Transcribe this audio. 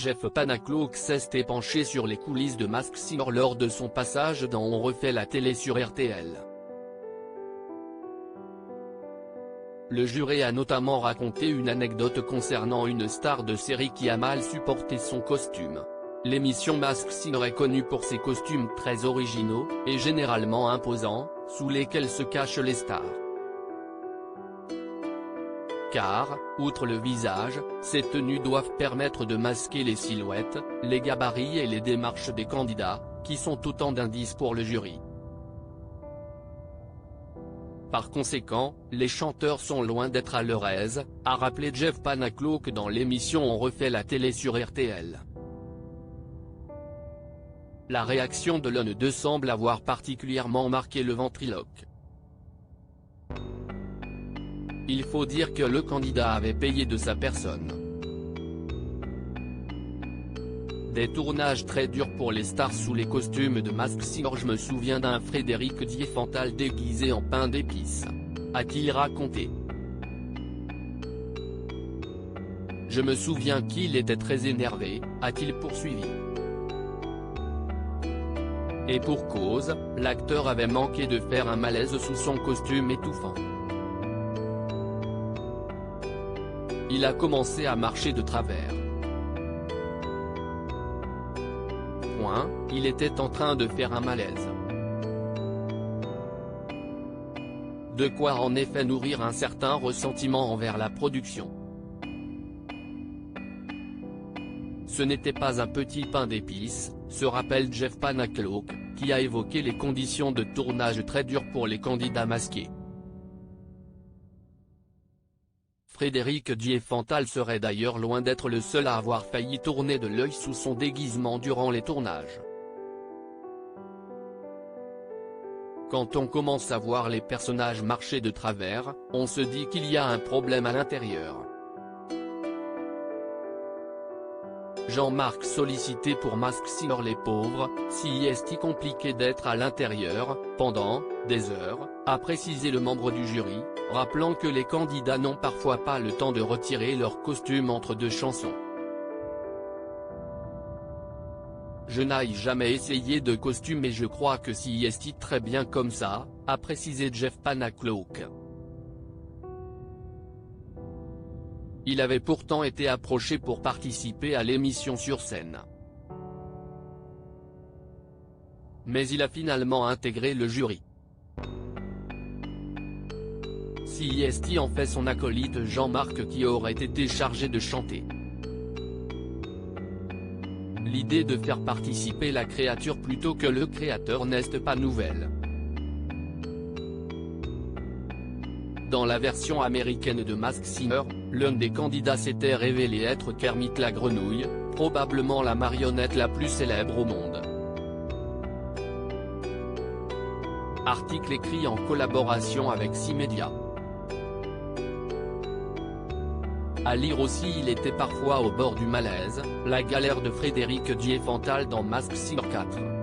Jeff Panaclock s'est penché sur les coulisses de Masked Singer lors de son passage dans On refait la télé sur RTL. Le juré a notamment raconté une anecdote concernant une star de série qui a mal supporté son costume. L'émission Masked Singer est connue pour ses costumes très originaux, et généralement imposants, sous lesquels se cachent les stars. Car, outre le visage, ces tenues doivent permettre de masquer les silhouettes, les gabarits et les démarches des candidats, qui sont autant d'indices pour le jury. Par conséquent, les chanteurs sont loin d'être à leur aise, a rappelé Jeff Panaclock dans l'émission On refait la télé sur RTL. La réaction de l'un d'eux semble avoir particulièrement marqué le ventriloque. Il faut dire que le candidat avait payé de sa personne. Des tournages très durs pour les stars sous les costumes de Masked Singer. Je me souviens d'un Frédéric Diefenthal déguisé en pain d'épices, a-t-il raconté. Je me souviens qu'il était très énervé, a-t-il poursuivi. Et pour cause, l'acteur avait manqué de faire un malaise sous son costume étouffant. Il a commencé à marcher de travers. Il était en train de faire un malaise. De quoi en effet nourrir un certain ressentiment envers la production. Ce n'était pas un petit pain d'épices, se rappelle Jeff Panaclock, qui a évoqué les conditions de tournage très dures pour les candidats masqués. Frédéric Diefenthal serait d'ailleurs loin d'être le seul à avoir failli tourner de l'œil sous son déguisement durant les tournages. Quand on commence à voir les personnages marcher de travers, on se dit qu'il y a un problème à l'intérieur. Jean-Marc sollicité pour Masked Singer. Les pauvres, si est compliqué d'être à l'intérieur, pendant des heures, a précisé le membre du jury, rappelant que les candidats n'ont parfois pas le temps de retirer leur costume entre deux chansons. Je n'ai jamais essayé de costume et je crois que si est très bien comme ça, a précisé Jeff Panaclock. Il avait pourtant été approché pour participer à l'émission sur scène. Mais il a finalement intégré le jury. Si est en fait son acolyte Jean-Marc qui aurait été chargé de chanter. L'idée de faire participer la créature plutôt que le créateur n'est pas nouvelle. Dans la version américaine de Masked Singer, l'un des candidats s'était révélé être Kermit la grenouille, probablement la marionnette la plus célèbre au monde. Article écrit en collaboration avec 6 médias. À lire aussi. Il était parfois au bord du malaise, la galère de Frédéric Diefenthal dans Masked Singer 4.